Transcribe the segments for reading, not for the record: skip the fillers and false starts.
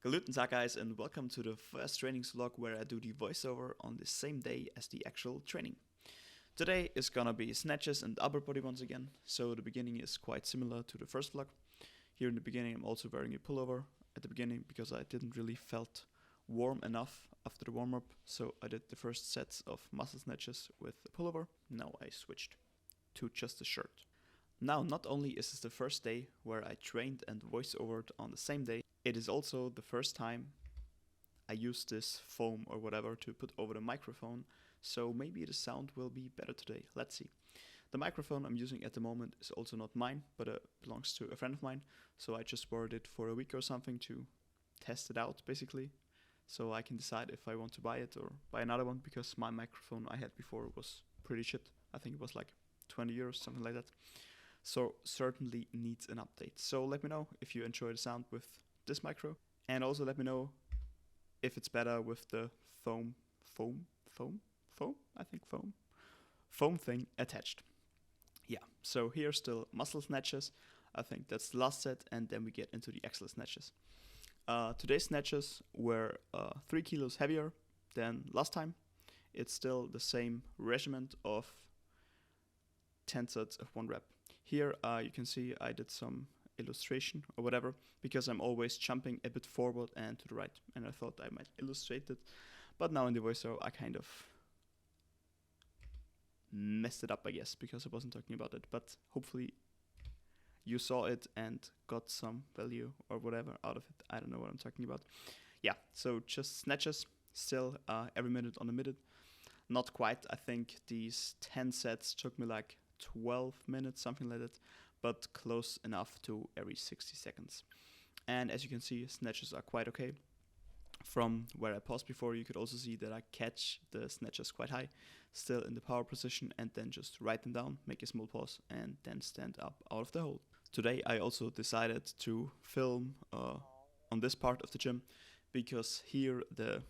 Guten Tag guys, and welcome to the first trainings vlog where I do the voiceover on the same day as the actual training. Today is gonna be snatches and upper body ones again, so the beginning is quite similar to the first vlog. Here in the beginning I'm also wearing a pullover at the beginning because I didn't really felt warm enough after the warm-up, so I did the first sets of muscle snatches with a pullover. Now I switched to just a shirt. Now, not only is this the first day where I trained and voiceovered on the same day, it is also the first time I used this foam or whatever to put over the microphone, so maybe the sound will be better today. Let's see. The microphone I'm using at the moment is also not mine, but belongs to a friend of mine, so I just borrowed it for a week or something to test it out, basically, so I can decide if I want to buy it or buy another one, because my microphone I had before was pretty shit. I think it was like 20 euros, something like that. So certainly needs an update. So let me know if you enjoy the sound with this micro, and also let me know if it's better with the foam thing attached. Yeah, so here still muscle snatches. I think that's the last set, and then we get into the axle snatches. Today's snatches were 3 kilos heavier than last time. It's still the same regimen of 10 sets of 1 rep. Here you can see I did some illustration or whatever, because I'm always jumping a bit forward and to the right, and I thought I might illustrate it, but now in the voiceover I kind of messed it up, I guess, because I wasn't talking about it, but hopefully you saw it and got some value or whatever out of it. I don't know what I'm talking about. Yeah, so just snatches, still every minute on a minute. Not quite, I think these 10 sets took me like 12 minutes, something like that, but close enough to every 60 seconds. And as you can see, snatches are quite okay. From where I paused before, you could also see that I catch the snatches quite high, still in the power position, and then just write them down, make a small pause, and then stand up out of the hole. Today I also decided to film on this part of the gym, because here the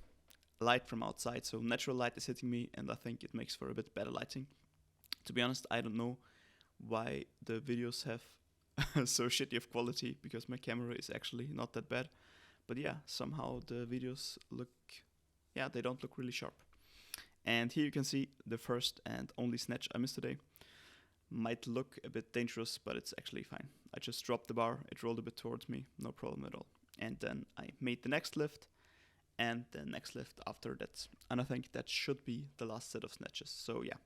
light from outside, so natural light, is hitting me, and I think it makes for a bit better lighting. To be honest, I don't know why the videos have so shitty of quality, because my camera is actually not that bad. But yeah, somehow the videos look, yeah, they don't look really sharp. And here you can see the first and only snatch I missed today. Might look a bit dangerous, but it's actually fine. I just dropped the bar, it rolled a bit towards me, no problem at all. And then I made the next lift, and the next lift after that. And I think that should be the last set of snatches. So yeah,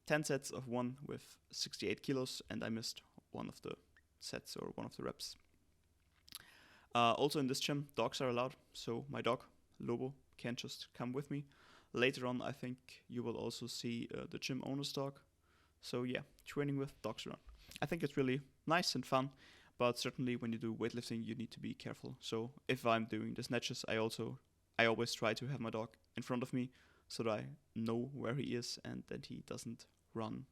10 sets of 1 with 68 kilos, and I missed one of the sets or one of the reps. Also in this gym, dogs are allowed, so my dog, Lobo, can just come with me. Later on, I think you will also see the gym owner's dog. So yeah, training with dogs around. I think it's really nice and fun, but certainly when you do weightlifting, you need to be careful. So if I'm doing the snatches, I always try to have my dog in front of me, so that I know where he is and that he doesn't run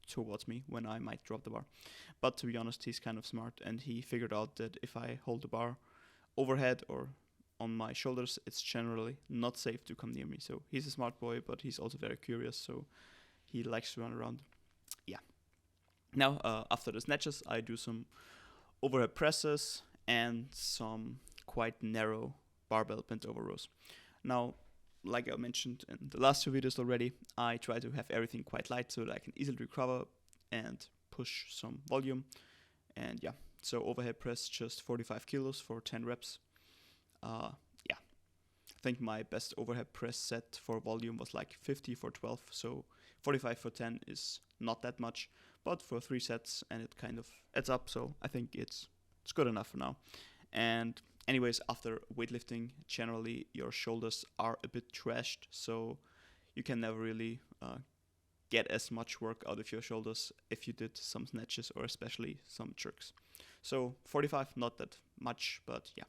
towards me when I might drop the bar. But to be honest, he's kind of smart, and he figured out that if I hold the bar overhead or on my shoulders, it's generally not safe to come near me. So he's a smart boy, but he's also very curious, so he likes to run around. Yeah. Now, after the snatches, I do some overhead presses and some quite narrow barbell bent over rows. Now, like I mentioned in the last 2 videos already, I try to have everything quite light so that I can easily recover and push some volume. And yeah, so overhead press just 45 kilos for 10 reps. Yeah, I think my best overhead press set for volume was like 50 for 12, so 45 for 10 is not that much, but for 3 sets and it kind of adds up, so I think it's good enough for now. And anyways, after weightlifting, generally your shoulders are a bit trashed, so you can never really get as much work out of your shoulders if you did some snatches or especially some jerks. So 45, not that much, but yeah,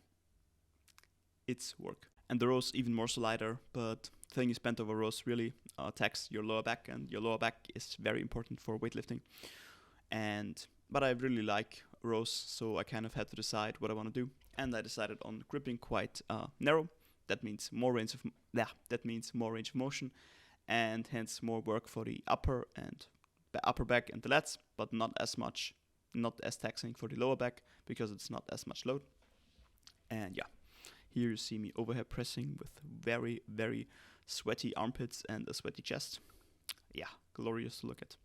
it's work. And the rows even more so lighter, but the thing is, Bentover rows really tax your lower back, and your lower back is very important for weightlifting. But I really like rows, so I kind of had to decide what I want to do, and I decided on gripping quite narrow. That means more range of motion, and hence more work for the upper back and the lats, but not as taxing for the lower back, because it's not as much load. And yeah, here you see me overhead pressing with very, very sweaty armpits and a sweaty chest. Yeah, glorious to look at.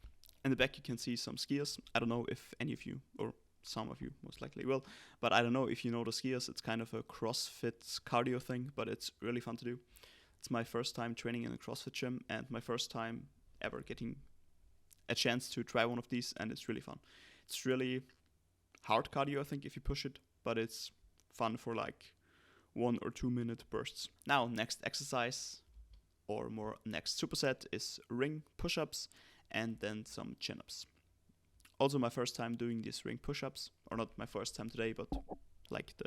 In the back you can see some skiers. I don't know if any of you, or some of you most likely will, but I don't know if you know the skiers. It's kind of a CrossFit cardio thing, but it's really fun to do. It's my first time training in a CrossFit gym and my first time ever getting a chance to try one of these, and it's really fun. It's really hard cardio, I think, if you push it, but it's fun for like 1 or 2 minute bursts. Now, next exercise, or more next superset, is ring push-ups and then some chin-ups. Also my first time doing these ring push-ups, or not my first time today, but like the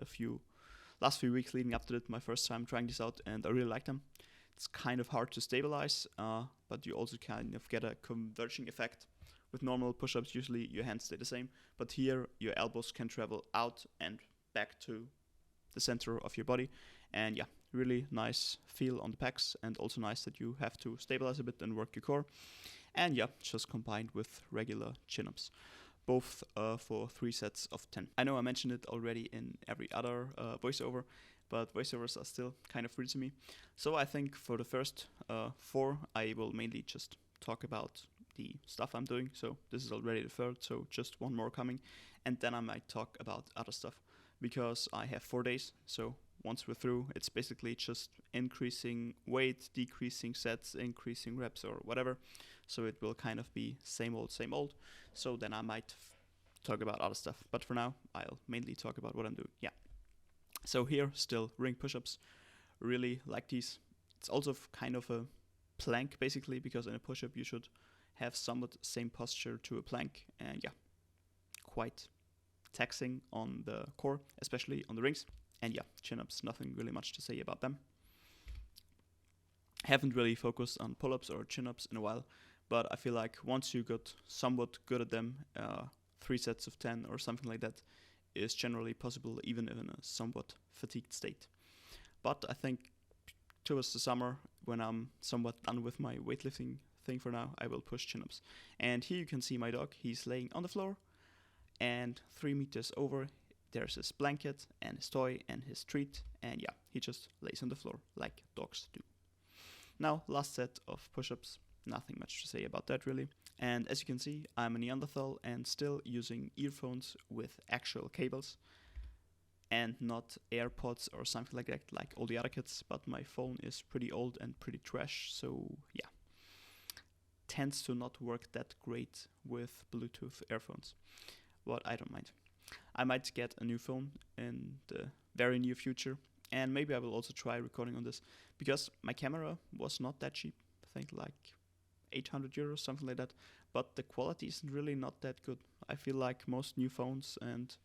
last few weeks leading up to it, my first time trying this out, and I really like them. It's kind of hard to stabilize, but you also kind of get a converging effect. With normal push-ups, usually your hands stay the same, but here your elbows can travel out and back to the center of your body, and yeah, really nice feel on the pecs, and also nice that you have to stabilize a bit and work your core. And yeah, just combined with regular chin-ups, both for 3 sets of 10. I know I mentioned it already in every other voiceover, but voiceovers are still kind of free to me. So I think for the first 4, I will mainly just talk about the stuff I'm doing. So this is already the 3rd, so just 1 more coming. And then I might talk about other stuff, because I have 4 days. So once we're through, it's basically just increasing weight, decreasing sets, increasing reps, or whatever. So it will kind of be same old, same old. So then I might talk about other stuff. But for now, I'll mainly talk about what I'm doing. Yeah. So here, still ring push-ups. Really like these. It's also kind of a plank, basically, because in a push-up you should have somewhat same posture to a plank. And yeah, quite taxing on the core, especially on the rings. And yeah, chin-ups, nothing really much to say about them. Haven't really focused on pull-ups or chin-ups in a while, but I feel like once you got somewhat good at them, 3 sets of 10 or something like that is generally possible, even in a somewhat fatigued state. But I think towards the summer, when I'm somewhat done with my weightlifting thing for now, I will push chin-ups. And here you can see my dog. He's laying on the floor, and 3 meters over, there's his blanket and his toy and his treat, and yeah, he just lays on the floor like dogs do. Now, last set of push-ups. Nothing much to say about that really. And as you can see, I'm a Neanderthal and still using earphones with actual cables and not AirPods or something like that, like all the other kids, but my phone is pretty old and pretty trash, so yeah. Tends to not work that great with Bluetooth earphones, but I don't mind. I might get a new phone in the very near future, and maybe I will also try recording on this, because my camera was not that cheap. I think like 800 euros, something like that, but the quality isn't really not that good. I feel like most new phones and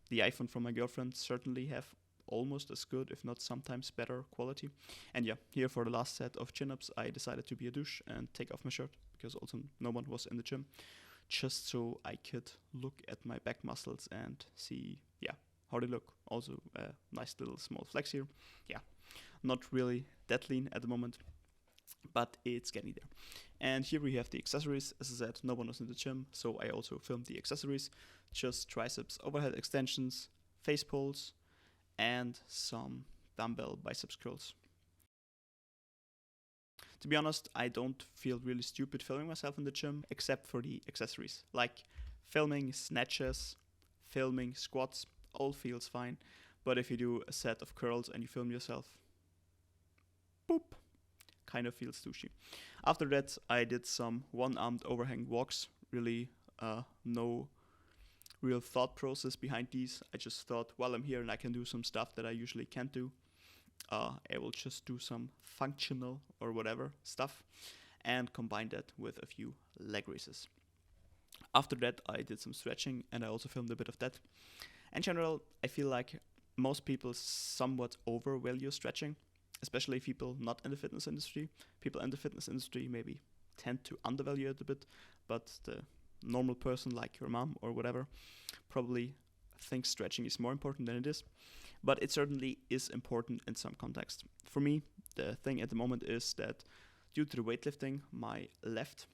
the iPhone from my girlfriend certainly have almost as good, if not sometimes better quality. And yeah, here for the last set of chin-ups, I decided to be a douche and take off my shirt, because also no one was in the gym, just so I could look at my back muscles and see, yeah, how they look. Also a nice little small flex here. Yeah, not really that lean at the moment, but it's getting there. And here we have the accessories. As I said, no one was in the gym, so I also filmed the accessories. Just triceps overhead extensions, face pulls, and some dumbbell biceps curls. To be honest, I don't feel really stupid filming myself in the gym, except for the accessories. Like filming snatches, filming squats, all feels fine. But if you do a set of curls and you film yourself, boop, kind of feels douchey. After that, I did some one-armed overhang walks. Really no real thought process behind these. I just thought, while I'm here and I can do some stuff that I usually can't do, I will just do some functional or whatever stuff and combine that with a few leg raises. After that, I did some stretching and I also filmed a bit of that. In general, I feel like most people somewhat overvalue stretching, especially people not in the fitness industry. People in the fitness industry maybe tend to undervalue it a bit, but the normal person like your mom or whatever probably thinks stretching is more important than it is. But it certainly is important in some context. For me, the thing at the moment is that due to the weightlifting, my left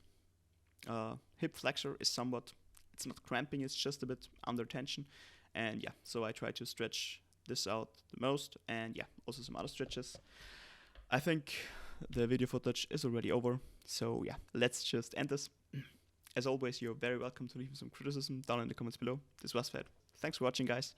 hip flexor is somewhat, it's not cramping, it's just a bit under tension. And yeah, so I try to stretch this out the most, and yeah, also some other stretches. I think the video footage is already over, so yeah, let's just end this. As always, you're very welcome to leave me some criticism down in the comments below. This was Fed. Thanks for watching, guys,